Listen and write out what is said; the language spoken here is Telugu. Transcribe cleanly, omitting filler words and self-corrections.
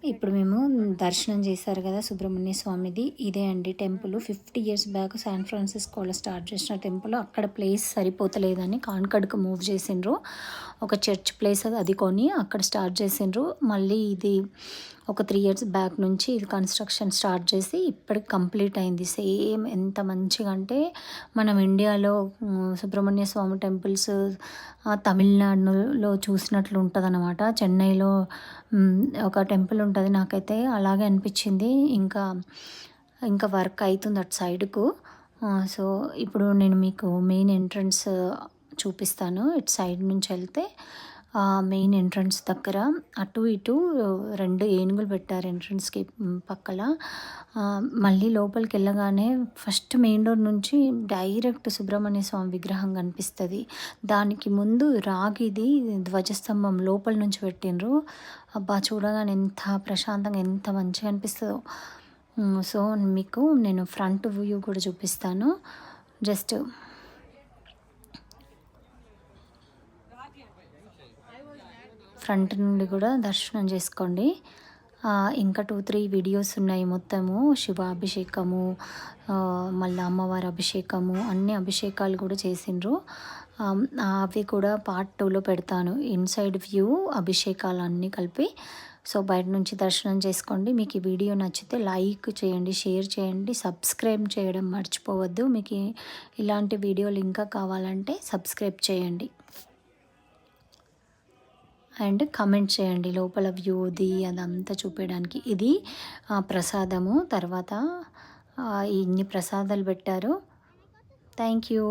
ఇప్పుడు మేము దర్శనం చేశారు కదా సుబ్రహ్మణ్య స్వామిది. ఇదే అండి టెంపుల్. 50 ఇయర్స్ బ్యాక్ శాన్ ఫ్రాన్సిస్కోలో స్టార్ట్ చేసిన టెంపుల్. అక్కడ ప్లేస్ సరిపోతలేదని కాన్కడ్కి మూవ్ చేసిండ్రు. ఒక చర్చ్ ప్లేస్ అది కొని అక్కడ స్టార్ట్ చేసిండ్రు. మళ్ళీ ఇది ఒక 3 ఇయర్స్ బ్యాక్ నుంచి ఇది కన్స్ట్రక్షన్ స్టార్ట్ చేసి ఇప్పటికి కంప్లీట్ అయింది. సేమ్ ఎంత మంచిగా అంటే మనం ఇండియాలో సుబ్రహ్మణ్య స్వామి టెంపుల్స్ తమిళనాడులో చూసినట్లు ఉంటుంది అన్నమాట. చెన్నైలో ఒక టెంపుల్ ఉంటుంది, నాకైతే అలాగే అనిపించింది. ఇంకా వర్క్ అవుతుంది అటు సైడ్కు. సో ఇప్పుడు నేను మీకు మెయిన్ ఎంట్రన్స్ చూపిస్తాను. ఇటు సైడ్ నుంచి వెళ్తే మెయిన్ ఎంట్రన్స్ దగ్గర అటు ఇటు 2 ఏనుగులు పెట్టారు ఎంట్రన్స్కి పక్కల. మళ్ళీ లోపలికి వెళ్ళగానే ఫస్ట్ మెయిన్ డోర్ నుంచి డైరెక్ట్ సుబ్రహ్మణ్య స్వామి విగ్రహం కనిపిస్తుంది. దానికి ముందు రాగిది ధ్వజస్తంభం లోపల నుంచి పెట్టిండ్రు. అబ్బా చూడగానే ఎంత ప్రశాంతంగా ఎంత మంచిగా అనిపిస్తుందో. సో మీకు నేను ఫ్రంట్ వ్యూ కూడా చూపిస్తాను. జస్ట్ ఫ్రంట్ నుండి కూడా దర్శనం చేసుకోండి. ఇంకా 2-3 వీడియోస్ ఉన్నాయి. మొత్తము శివాభిషేకము, మళ్ళీ అమ్మవారి అభిషేకము, అన్ని అభిషేకాలు కూడా చేసిండ్రు. అవి కూడా పార్ట్ 2లో పెడతాను. ఇన్సైడ్ వ్యూ అభిషేకాలు అన్నీ కలిపి. సో బయట నుంచి దర్శనం చేసుకోండి. మీకు ఈ వీడియో నచ్చితే లైక్ చేయండి, షేర్ చేయండి, సబ్స్క్రైబ్ చేయడం మర్చిపోవద్దు. మీకు ఇలాంటి వీడియోలు ఇంకా కావాలంటే సబ్స్క్రైబ్ చేయండి అండ్ కమెంట్ చేయండి లోపల వ్యూది అదంతా చూపించడానికి. ఇది ప్రసాదము. తర్వాత ఇన్ని ప్రసాదాలు పెట్టారు. Thank you.